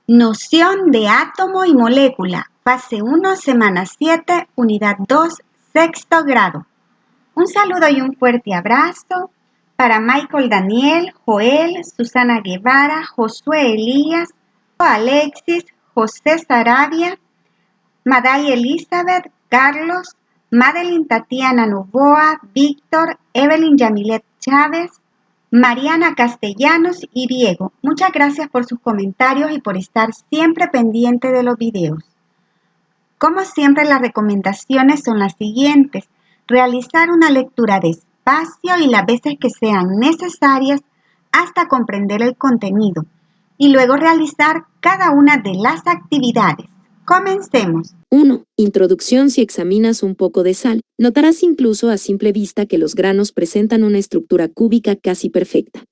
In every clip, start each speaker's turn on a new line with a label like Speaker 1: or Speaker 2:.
Speaker 1: Noción de átomo y molécula, fase 1, semana 7, unidad 2, sexto grado. Un saludo y un fuerte abrazo para Michael Daniel, Joel, Susana Guevara, Josué Elías, Alexis, José Sarabia, Maday Elizabeth, Carlos, Madeline Tatiana Novoa, Víctor, Evelyn Yamilet Chávez, Mariana Castellanos y Diego. Muchas gracias por sus comentarios y por estar siempre pendiente de los videos. Como siempre, las recomendaciones son las siguientes: realizar una lectura despacio y las veces que sean necesarias hasta comprender el contenido, y luego realizar cada una de las actividades. Comencemos.
Speaker 2: 1. Introducción. Si examinas un poco de sal, notarás incluso a simple vista que los granos presentan una estructura cúbica casi perfecta.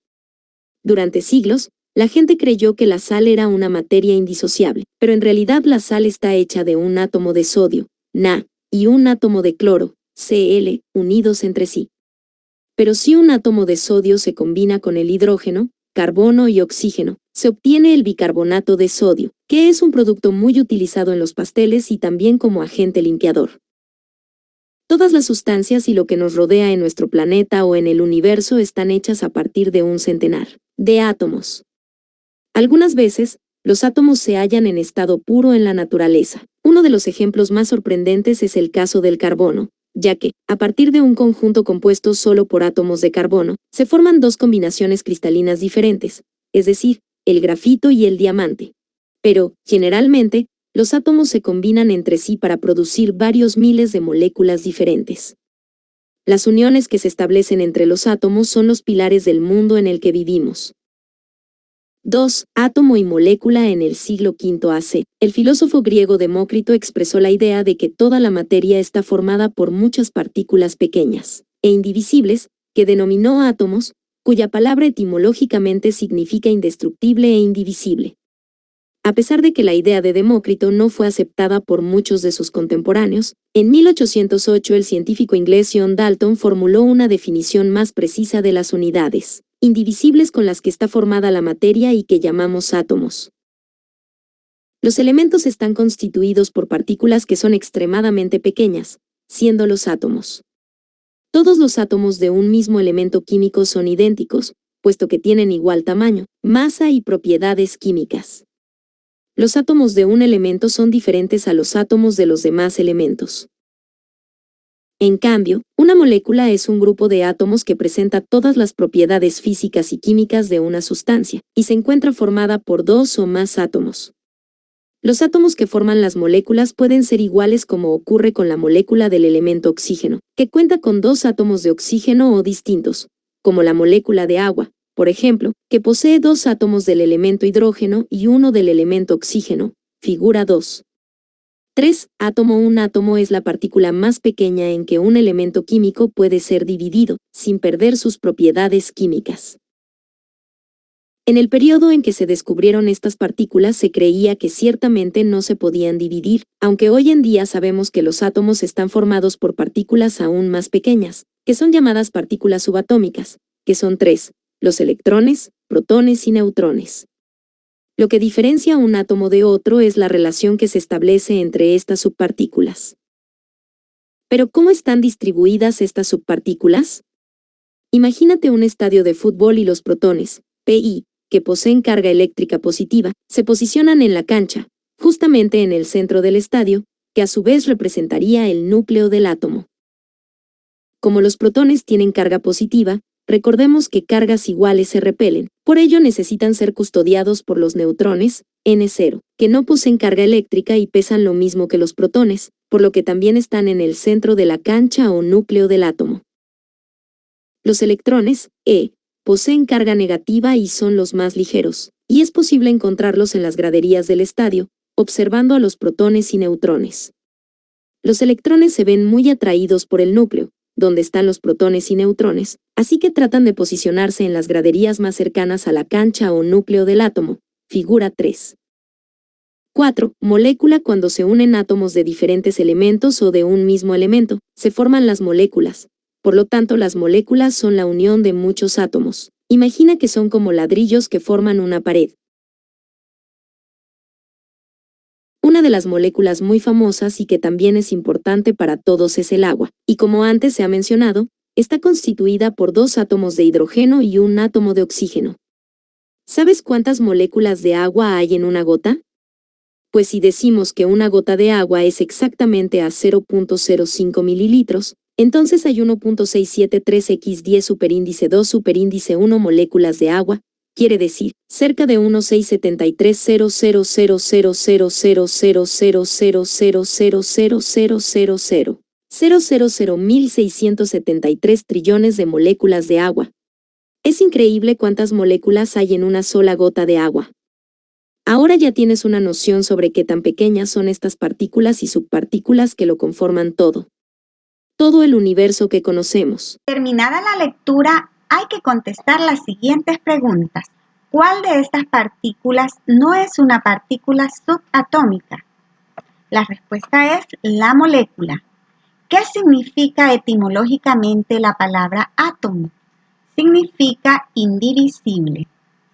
Speaker 2: Durante siglos, la gente creyó que la sal era una materia indisociable, pero en realidad la sal está hecha de un átomo de sodio, Na, y un átomo de cloro, Cl, unidos entre sí. Pero si un átomo de sodio se combina con el hidrógeno, carbono y oxígeno, se obtiene el bicarbonato de sodio, que es un producto muy utilizado en los pasteles y también como agente limpiador. Todas las sustancias y lo que nos rodea en nuestro planeta o en el universo están hechas a partir de un centenar de átomos. Algunas veces, los átomos se hallan en estado puro en la naturaleza. Uno de los ejemplos más sorprendentes es el caso del carbono, ya que, a partir de un conjunto compuesto solo por átomos de carbono, se forman dos combinaciones cristalinas diferentes, es decir, el grafito y el diamante. Pero, generalmente, los átomos se combinan entre sí para producir varios miles de moléculas diferentes. Las uniones que se establecen entre los átomos son los pilares del mundo en el que vivimos. 2. Átomo y molécula. En el siglo V a.C., el filósofo griego Demócrito expresó la idea de que toda la materia está formada por muchas partículas pequeñas e indivisibles, que denominó átomos, cuya palabra etimológicamente significa indestructible e indivisible. A pesar de que la idea de Demócrito no fue aceptada por muchos de sus contemporáneos, en 1808 el científico inglés John Dalton formuló una definición más precisa de las unidades indivisibles con las que está formada la materia y que llamamos átomos. Los elementos están constituidos por partículas que son extremadamente pequeñas, siendo los átomos. Todos los átomos de un mismo elemento químico son idénticos, puesto que tienen igual tamaño, masa y propiedades químicas. Los átomos de un elemento son diferentes a los átomos de los demás elementos. En cambio, una molécula es un grupo de átomos que presenta todas las propiedades físicas y químicas de una sustancia, y se encuentra formada por dos o más átomos. Los átomos que forman las moléculas pueden ser iguales, como ocurre con la molécula del elemento oxígeno, que cuenta con dos átomos de oxígeno, o distintos, como la molécula de agua, por ejemplo, que posee dos átomos del elemento hidrógeno y uno del elemento oxígeno, figura 2. 3. Átomo. Un átomo es la partícula más pequeña en que un elemento químico puede ser dividido, sin perder sus propiedades químicas. En el periodo en que se descubrieron estas partículas se creía que ciertamente no se podían dividir, aunque hoy en día sabemos que los átomos están formados por partículas aún más pequeñas, que son llamadas partículas subatómicas, que son tres: los electrones, protones y neutrones. Lo que diferencia un átomo de otro es la relación que se establece entre estas subpartículas. Pero ¿cómo están distribuidas estas subpartículas? Imagínate un estadio de fútbol y los protones, Pi, que poseen carga eléctrica positiva, se posicionan en la cancha, justamente en el centro del estadio, que a su vez representaría el núcleo del átomo. Como los protones tienen carga positiva, recordemos que cargas iguales se repelen, por ello necesitan ser custodiados por los neutrones, N0, que no poseen carga eléctrica y pesan lo mismo que los protones, por lo que también están en el centro de la cancha o núcleo del átomo. Los electrones, E, poseen carga negativa y son los más ligeros, y es posible encontrarlos en las graderías del estadio, observando a los protones y neutrones. Los electrones se ven muy atraídos por el núcleo, donde están los protones y neutrones, así que tratan de posicionarse en las graderías más cercanas a la cancha o núcleo del átomo, figura 3. 4. Molécula. Cuando se unen átomos de diferentes elementos o de un mismo elemento, se forman las moléculas. Por lo tanto, las moléculas son la unión de muchos átomos. Imagina que son como ladrillos que forman una pared. Una de las moléculas muy famosas y que también es importante para todos es el agua, y como antes se ha mencionado, está constituida por 2 átomos de hidrógeno y un átomo de oxígeno. ¿Sabes cuántas moléculas de agua hay en una gota? Pues si decimos que una gota de agua es exactamente a 0.05 mililitros, entonces hay 1.673x10 superíndice 2 superíndice 1 moléculas de agua, quiere decir, cerca de 1.673.000.000.000.000.000.000.000.000.000.000.000.000.000.000.000.000.000 trillones de moléculas de agua. Es increíble cuántas moléculas hay en una sola gota de agua. Ahora ya tienes una noción sobre qué tan pequeñas son estas partículas y subpartículas que lo conforman todo. Todo el universo que conocemos.
Speaker 1: Terminada la lectura, hay que contestar las siguientes preguntas. ¿Cuál de estas partículas no es una partícula subatómica? La respuesta es la molécula. ¿Qué significa etimológicamente la palabra átomo? Significa indivisible.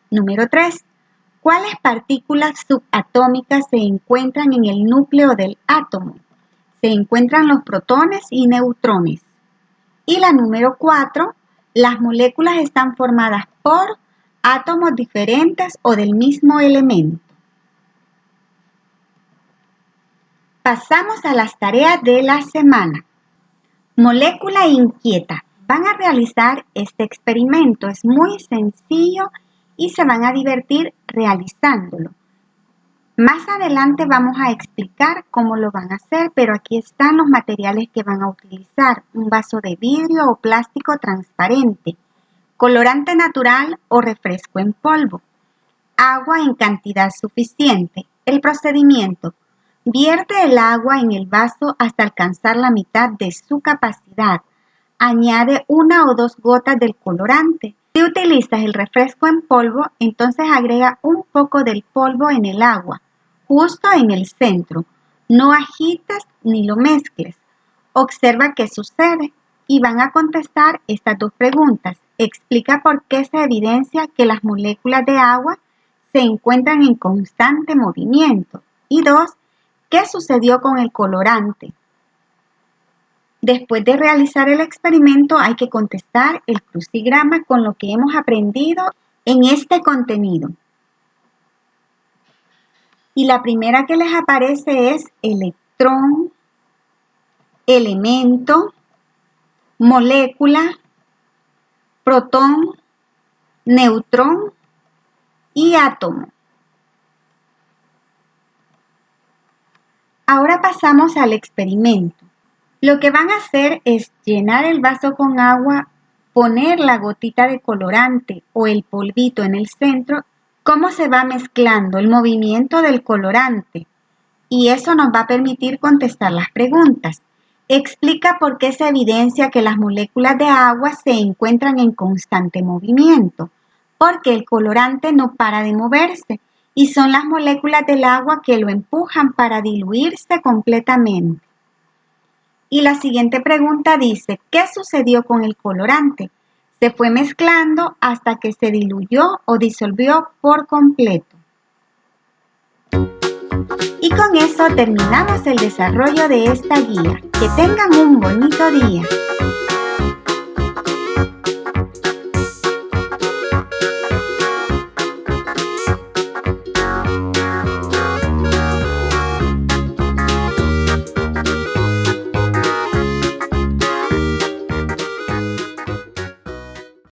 Speaker 1: Número 3. ¿Cuáles partículas subatómicas se encuentran en el núcleo del átomo? Se encuentran los protones y neutrones. Y la número 4. Las moléculas están formadas por átomos diferentes o del mismo elemento. Pasamos a las tareas de la semana. Molécula inquieta. Van a realizar este experimento. Es muy sencillo y se van a divertir realizándolo. Más adelante vamos a explicar cómo lo van a hacer, pero aquí están los materiales que van a utilizar. Un vaso de vidrio o plástico transparente, colorante natural o refresco en polvo, agua en cantidad suficiente. El procedimiento: vierte el agua en el vaso hasta alcanzar la mitad de su capacidad. Añade 1 o 2 gotas del colorante. Si utilizas el refresco en polvo, entonces agrega un poco del polvo en el agua, justo en el centro. No agites ni lo mezcles. Observa qué sucede y van a contestar estas 2 preguntas. Explica por qué se evidencia que las moléculas de agua se encuentran en constante movimiento. Y 2. ¿Qué sucedió con el colorante? Después de realizar el experimento hay que contestar el crucigrama con lo que hemos aprendido en este contenido. Y la primera que les aparece es electrón, elemento, molécula, protón, neutrón y átomo. Ahora pasamos al experimento. Lo que van a hacer es llenar el vaso con agua, poner la gotita de colorante o el polvito en el centro. ¿Cómo se va mezclando? El movimiento del colorante. Y eso nos va a permitir contestar las preguntas. Explica por qué se evidencia que las moléculas de agua se encuentran en constante movimiento. Porque el colorante no para de moverse y son las moléculas del agua que lo empujan para diluirse completamente. Y la siguiente pregunta dice, ¿qué sucedió con el colorante? Se fue mezclando hasta que se diluyó o disolvió por completo. Y con eso terminamos el desarrollo de esta guía. Que tengan un bonito día.